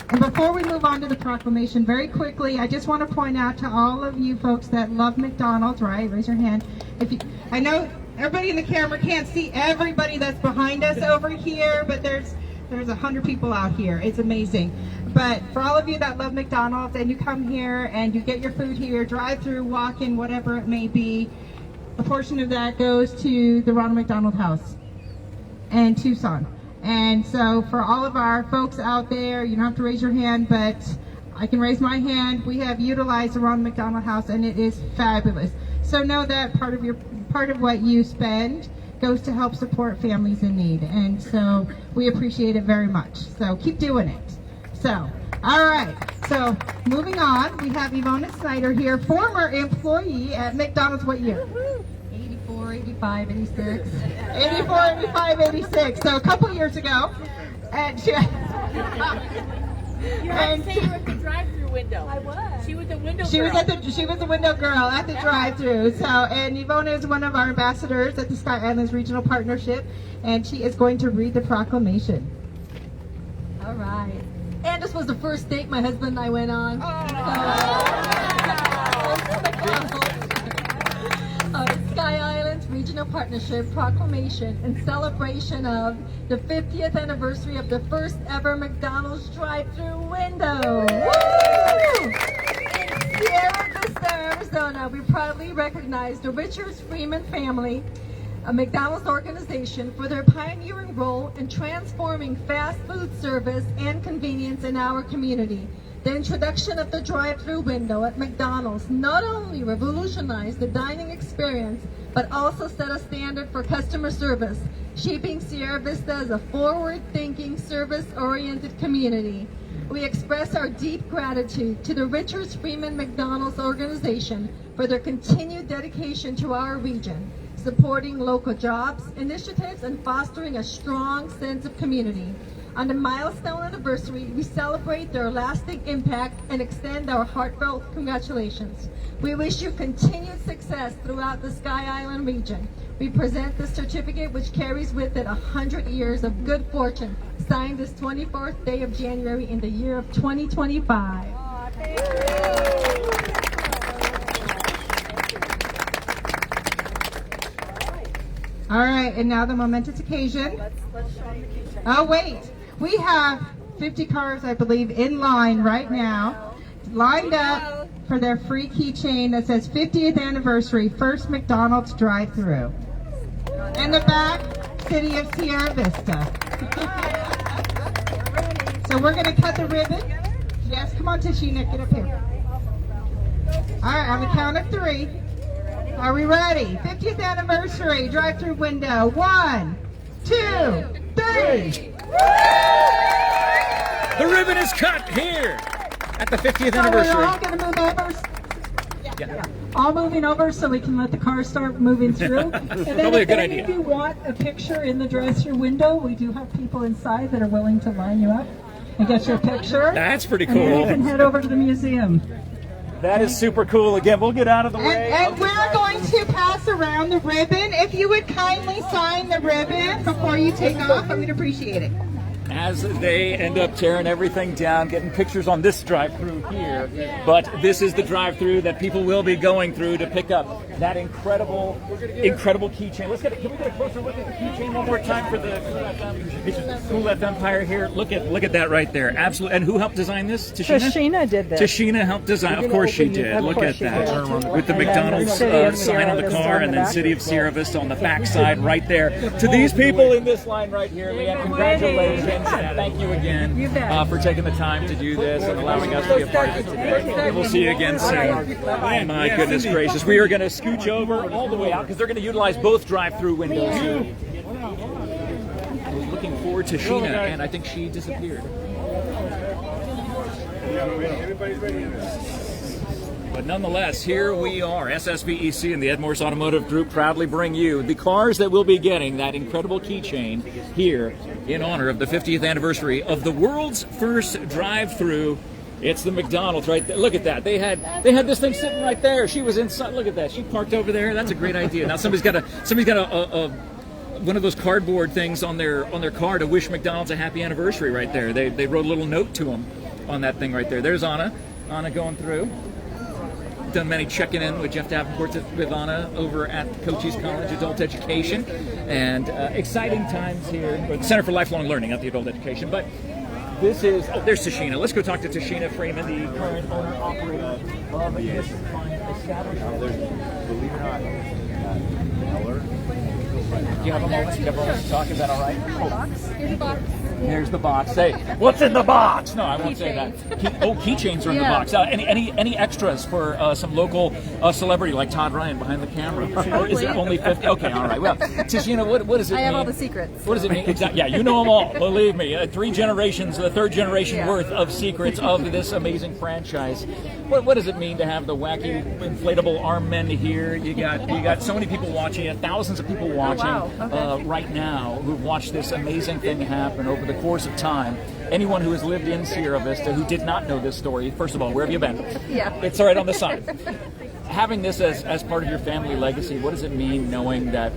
And before we move on to the proclamation, very quickly, I just want to point out to all of you folks that love McDonald's, right? Raise your hand. I know everybody in the camera can't see everybody that's behind us over here, but there's 100 people out here. It's amazing. But for all of you that love McDonald's and you come here and you get your food here, drive-through, walk-in, whatever it may be, a portion of that goes to the Ronald McDonald House in Tucson. And so for all of our folks out there, you don't have to raise your hand, but I can raise my hand. We have utilized the Ronald McDonald House, and it is fabulous. So know that part of what you spend goes to help support families in need. And so we appreciate it very much. So keep doing it. So, all right. So moving on, we have Ivona Snyder here, former employee at McDonald's. What year? 84, 85, 86. 84, 85, 86. So a couple years ago. And she... You had to say you were at the drive-thru window. I was. She was the window girl. She was the window girl at the drive-thru. So, and Ivona is one of our ambassadors at the Sky Islands Regional Partnership, and she is going to read the proclamation. All right. And this was the first date my husband and I went on. Sky Islands Regional Partnership Proclamation in celebration of the 50th anniversary of the first ever McDonald's drive-thru window. Woo! In Sierra Vista, Arizona, we proudly recognize the Richards Freeman family, a McDonald's organization, for their pioneering role in transforming fast food service and convenience in our community. The introduction of the drive-thru window at McDonald's not only revolutionized the dining experience, but also set a standard for customer service, shaping Sierra Vista as a forward-thinking, service-oriented community. We express our deep gratitude to the Richards Freeman McDonald's organization for their continued dedication to our region, supporting local jobs, initiatives, and fostering a strong sense of community. On the milestone anniversary, we celebrate their lasting impact and extend our heartfelt congratulations. We wish you continued success throughout the Sky Island region. We present this certificate, which carries with it 100 years of good fortune, signed this 24th day of January in the year of 2025. Oh, thank you. All right, and now the momentous occasion. Let's show them the keychain. Oh, wait. We have 50 cars, I believe, in line right now, lined up for their free keychain that says 50th anniversary, first McDonald's drive-thru. In the back, City of Sierra Vista. So we're going to cut the ribbon. Yes, come on, Tashina, get up here. All right, on the count of 3. Are we ready? 50th anniversary, drive-thru window. 1, 2, 3. The ribbon is cut here at the 50th So anniversary. we're all going to move over. Yeah. All moving over so we can let the cars start moving through. And then Probably a if good any idea. of you want a picture in the drive-thru window, we do have people inside that are willing to line you up and get your picture. That's pretty And then you cool. can head over to the museum. That is super cool. Again, we'll get out of the way. And we're going to pass around the ribbon. If you would kindly sign the ribbon before you take off, I would appreciate it. as they end up tearing everything down, getting pictures on this drive-through here. But this is the drive-through that people will be going through to pick up that incredible keychain. Can we get a closer look at the keychain one more time for the Cool FM Empire here? Look at that right there. Absolutely. And who helped design this? Tashina did this. Tashina helped design. Of course she did. Look at that. With the McDonald's sign on the car, and then City of Sierra Vista on the back side right there. To these people in this line right here, Leanne, congratulations. And thank you again for taking the time to do this and allowing us to be a part of it today. We'll see you again soon. My goodness gracious. We are going to scooch over all the way out because they're going to utilize both drive-through windows. Looking forward to Sheena, and I think she disappeared. But nonetheless, here we are. SSVEC and the Ed Morse Automotive Group proudly bring you the cars that will be getting that incredible keychain here in honor of the 50th anniversary of the world's first drive-through. It's the McDonald's right there. Look at that. They had this thing sitting right there. She was inside. Look at that. She parked over there. That's a great idea. Now somebody's got a one of those cardboard things on their car to wish McDonald's a happy anniversary right there. They wrote a little note to them on that thing right there. There's Anna going through. Done many checking in with Jeff Davenport with Anna over at Cochise College Adult Education, and exciting times here at the Center for Lifelong Learning, not the Adult Education. But this is there's Tashina. Let's go talk to Tashina Freeman, the current owner operator of this fine establishment. Believe it or not, Eller. Do you have a moment? Do you have a moment to talk? Is that all right? Here's the box. Here's the box. Say, what's in the box? No, I won't say that. Keychains are in the box. Any extras for some local celebrity like Todd Ryan behind the camera? Or is it only 50? Okay, all right. Well, Tashina, what does it mean? I have all the secrets. What does it mean? Exactly. Yeah, you know them all. Believe me. 3 generations, the 3rd generation worth of secrets of this amazing franchise. What does it mean to have the wacky inflatable arm men here? You got so many people watching it, thousands of people watching right now who've watched this amazing thing happen over the course of time. Anyone who has lived in Sierra Vista who did not know this story, first of all, where have you been? Yeah. It's right on the side. Having this as part of your family legacy, what does it mean knowing that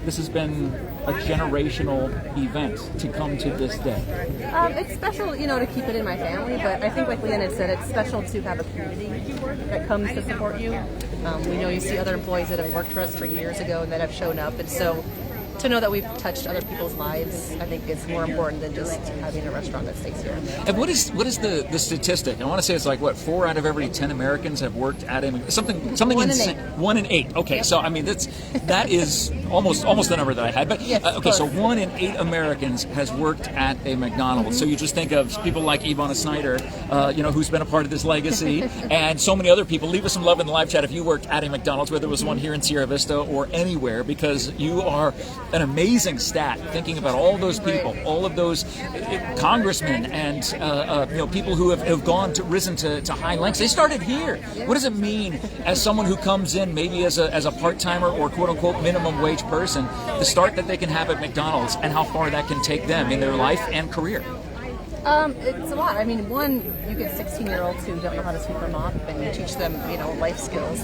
this has been a generational event to come to this day? It's special, to keep it in my family, but I think like Leanne had said, it's special to have a community that comes to support you. We know you see other employees that have worked for us for years ago and that have shown up, and so to know that we've touched other people's lives, I think is more important than just having a restaurant that stays here. And what is the statistic? I want to say it's like 4 out of every 10 Americans have worked at something 1 in 8. 1 in 8. Okay, so I mean that is almost the number that I had. But yes, okay, so 1 in 8 Americans has worked at a McDonald's. So you just think of people like Ivana Snyder, who's been a part of this legacy, and so many other people. Leave us some love in the live chat if you worked at a McDonald's, whether it was one here in Sierra Vista or anywhere, because you are an amazing stat, thinking about all those people, all of those congressmen and people who have risen to high lengths. They started here. What does it mean as someone who comes in maybe as a part-timer or quote-unquote minimum wage person, the start that they can have at McDonald's and how far that can take them in their life and career? It's a lot. I mean, one, you get 16-year-olds who don't know how to sweep or mop, and you teach them, life skills.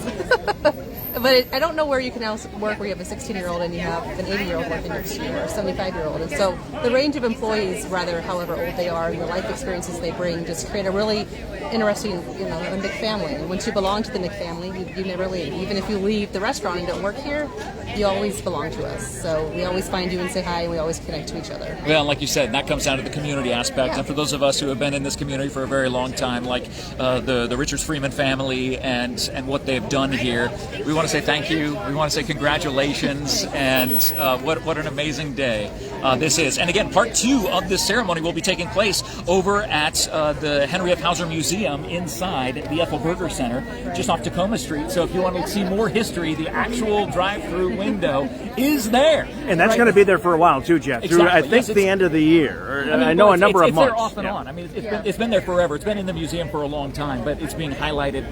But I don't know where you can else work where you have a 16-year-old and you have an 80-year-old working next to you, or a 75-year-old. And so the range of employees, however old they are, and the life experiences they bring, just create a really interesting, a big family. And once you belong to the McFamily, you never leave. Even if you leave the restaurant and don't work here, you always belong to us. So we always find you and say hi, and we always connect to each other. Well, like you said, that comes down to the community aspect. Yeah. And for those of us who have been in this community for a very long time, like the Richards Freeman family and what they've done here, we want to say thank you. We want to say congratulations, and what an amazing day this is. And again, part 2 of this ceremony will be taking place over at the Henry F. Hauser Museum inside the Ethel Berger Center, just off Tacoma Street. So if you want to see more history, the actual drive-through window is there. And that's going to be there for a while too, Jeff. Exactly. Through, I think, the end of the year. I know a number of months. It's there off and on. I mean, it's been there forever. It's been in the museum for a long time, but it's being highlighted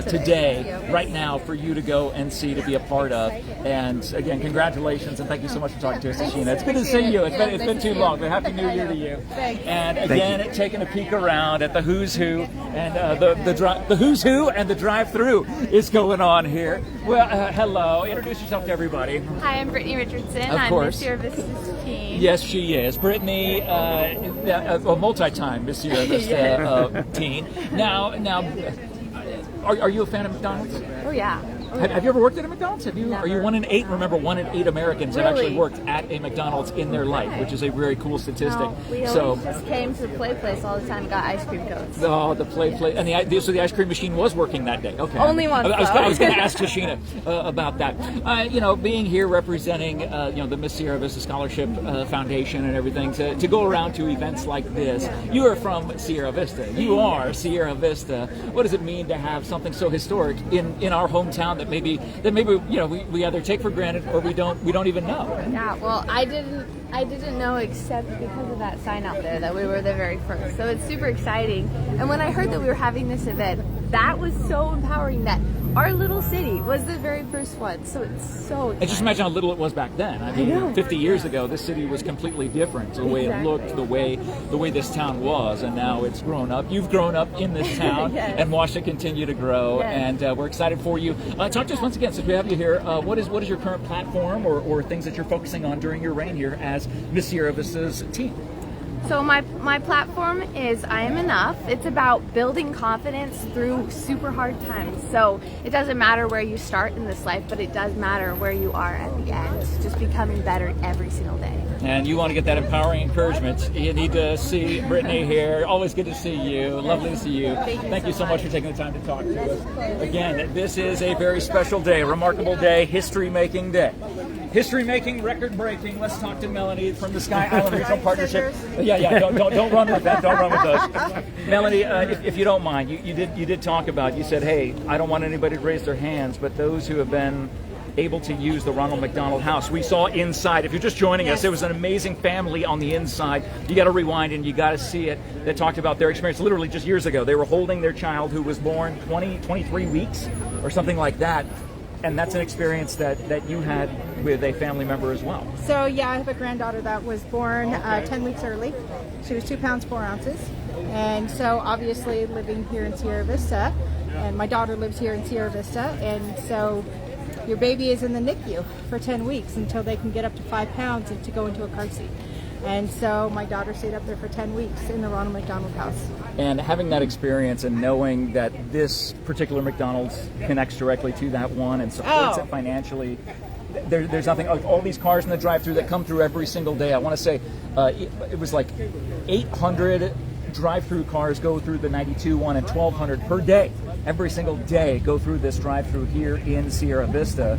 today, right now, for you to go and see to be a part of. And again, congratulations and thank you so much for talking to us, Sheena. It's good to see you. It's been too long, but Happy New Year to you. And again, taking a peek around at the who's who and the who's who and the drive-through is going on here. Well, hello. Introduce yourself to everybody. Hi, I'm Brittany Richardson. Of course. I'm Sierra Vista's teen. Yes, she is. Brittany, a multi-time Miss Sierra Vista teen. Now, are you a fan of McDonald's? Oh yeah. Have you ever worked at a McDonald's? Are you 1 in 8? Remember, 1 in 8 Americans have actually worked at a McDonald's in their life, which is a very cool statistic. No, we always just came to the play place all the time and got ice cream cones. Oh, the play, and so the ice cream machine was working that day. Okay. Only once. I was going to ask Tashina about that. Being here representing, the Miss Sierra Vista Scholarship Foundation and everything, to go around to events like this. You are from Sierra Vista. You are Sierra Vista. What does it mean to have something so historic in our hometown that maybe we either take for granted or we don't even know? Yeah, well, I didn't know except because of that sign out there that we were the very first. So it's super exciting. And when I heard that we were having this event, that was so empowering that our little city was the very first one. So it's so exciting. And just imagine how little it was back then. I mean, 50 years ago, this city was completely different. The way it looked, the way this town was, and now it's grown up. You've grown up in this town and watched it continue to grow, and we're excited for you. Talk to us once again, since we have you here. What is your current platform or things that you're focusing on during your reign here as Miss Sierra Vista's team? So my platform is I Am Enough. It's about building confidence through super hard times. So it doesn't matter where you start in this life, but it does matter where you are at the end. Just becoming better every single day. And you want to get that empowering encouragement, you need to see Brittany here. Always good to see you. Lovely to see you. Thank you so much for taking the time to talk to us. Again, this is a very special day, remarkable day, history-making day. History-making, record-breaking. Let's talk to Melanie from the Sky Island Regional Partnership. Yeah. Don't run with that. Don't run with those. Melanie, if you don't mind, you did talk about. You said, hey, I don't want anybody to raise their hands, but those who have been able to use the Ronald McDonald House. We saw inside. If you're just joining us, it was an amazing family on the inside. You got to rewind and you got to see it. They talked about their experience literally just years ago. They were holding their child who was born 23 weeks or something like that. And that's an experience that you had with a family member as well. So yeah, I have a granddaughter that was born 10 weeks early. She was 2 pounds 4 ounces. And so obviously living here in Sierra Vista, and my daughter lives here in Sierra Vista, and so your baby is in the NICU for 10 weeks until they can get up to 5 pounds and to go into a car seat. And so my daughter stayed up there for 10 weeks in the Ronald McDonald House. And having that experience and knowing that this particular McDonald's connects directly to that one and supports it financially, there's nothing like all these cars in the drive-thru that come through every single day. I want to say it was like 800 drive-thru cars go through the 92 one and 1,200 per day. Every single day go through this drive-thru here in Sierra Vista.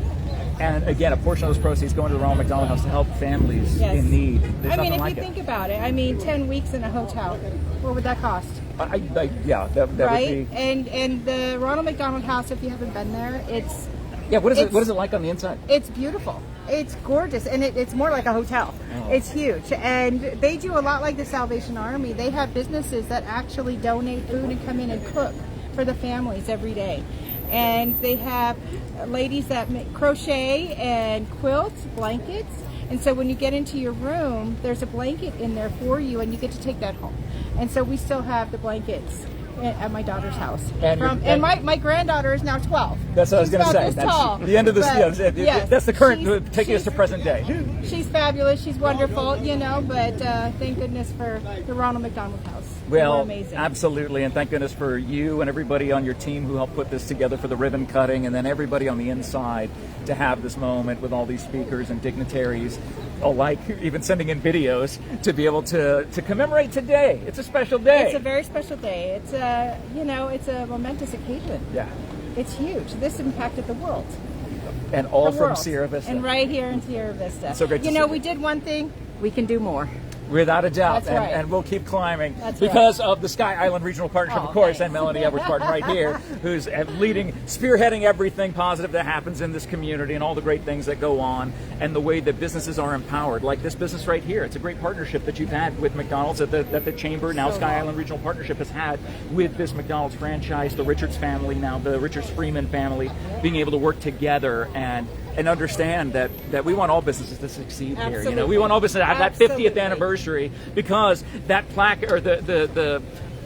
And again, a portion of those proceeds going to the Ronald McDonald House to help families in need. There's I mean, if like you think about it, 10 weeks in a hotel, what would that cost? That right? would be. And the Ronald McDonald House, if you haven't been there, it's what is it like on the inside? It's beautiful. It's gorgeous, and it's more like a hotel. Oh. It's huge, and they do a lot like the Salvation Army. They have businesses that actually donate food and come in and cook for the families every day. And they have ladies that make crochet and quilts, blankets. And so when you get into your room, there's a blanket in there for you, and you get to take that home. And so we still have the blankets at my daughter's house. And my granddaughter is now 12. That's what I was going to say. That's tall. The end of this. That's the current. Taking us to present day. She's fabulous. She's wonderful. But thank goodness for the Ronald McDonald House. Well, absolutely, and thank goodness for you and everybody on your team who helped put this together for the ribbon cutting, and then everybody on the inside to have this moment with all these speakers and dignitaries, even sending in videos to be able to commemorate today. It's a special day. It's a very special day. It's it's a momentous occasion. Yeah. It's huge. This impacted the world. And all from Sierra Vista. And right here in Sierra Vista. It's so great to see. We did one thing, we can do more. Without a doubt. That's right. And we'll keep climbing That's because of the Sky Island Regional Partnership, of course, and Melanie Edwards-Martin right here, who's spearheading everything positive that happens in this community and all the great things that go on and the way that businesses are empowered, like this business right here. It's a great partnership that you've had with McDonald's, that the Chamber, now Sky Island Regional Partnership, has had with this McDonald's franchise, the Richards family, now the Richards-Freeman family, being able to work together and understand that we want all businesses to succeed here. You know, we want all businesses to have that 50th anniversary, because that plaque, or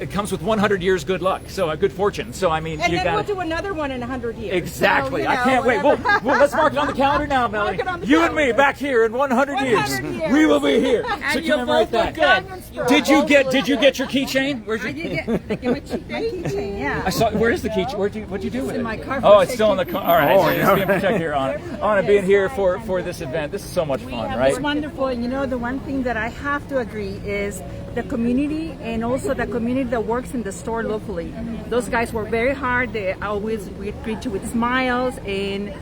it comes with 100 years good luck, so a good fortune. So I mean, and you then got we'll do another one in 100 years. Exactly. So, I can't wait. Well, let's mark it on the calendar now, Melanie. You and me back here in 100 years. We will be here. So commemorate that. Did you get your keychain? Where's your? I get my keychain. Yeah. I saw. Where is the keychain? What'd you do with it? In my car. Oh, it's still in the car. All right. So it's being protected here on being here for this event. This is so much fun, right? It's wonderful. You know, the one thing that I have to agree is the community, and also the community that works in the store locally. Those guys work very hard. They always greet you with smiles, and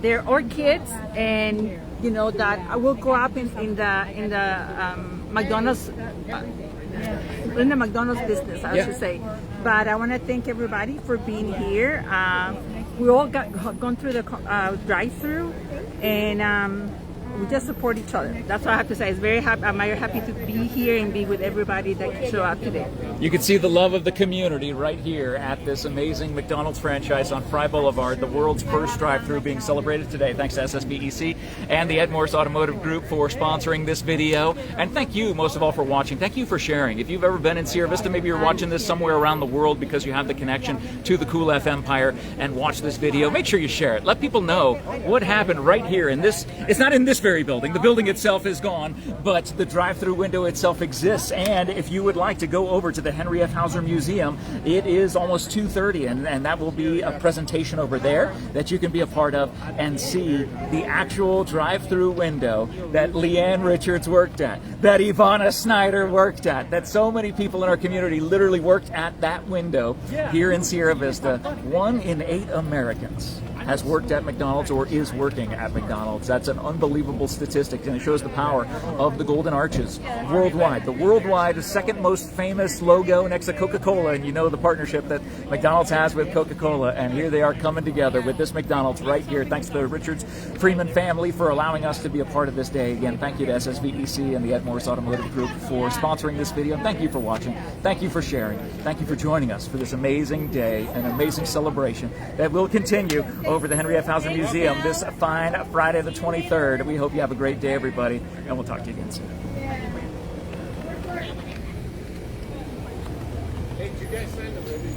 they're our kids, and you know that I will go up in the McDonald's. In the McDonald's business, I should say. But I want to thank everybody for being here. We all gone through the drive-through, and we just support each other. That's what I have to say. I'm very happy to be here and be with everybody that showed up today. You can see the love of the community right here at this amazing McDonald's franchise on Fry Boulevard, the world's first drive-through being celebrated today. Thanks to SSVEC and the Ed Morse Automotive Group for sponsoring this video. And thank you, most of all, for watching. Thank you for sharing. If you've ever been in Sierra Vista, maybe you're watching this somewhere around the world because you have the connection to the Cool F Empire and watch this video, make sure you share it. Let people know what happened right here in this. It's not in this very building. The building itself is gone, but the drive-through window itself exists. And if you would like to go over to the Henry F. Hauser Museum, it is almost 2:30, and that will be a presentation over there that you can be a part of and see the actual drive-through window that Leanne Richards worked at, that Ivana Snyder worked at, that so many people in our community literally worked at that window here in Sierra Vista. 1 in 8 Americans has worked at McDonald's or is working at McDonald's. That's an unbelievable statistic, and it shows the power of the Golden Arches worldwide. The worldwide second most famous logo next to Coca-Cola, and you know the partnership that McDonald's has with Coca-Cola, and here they are coming together with this McDonald's right here. Thanks to the Richards-Freeman family for allowing us to be a part of this day. Again, thank you to SSVEC and the Ed Morse Automotive Group for sponsoring this video. Thank you for watching. Thank you for sharing. Thank you for joining us for this amazing day, an amazing celebration that will continue over the Henry F. Hauser Museum this fine Friday the 23rd. We hope you have a great day, everybody, and we'll talk to you again soon. Hey, did you guys sign the ribbon?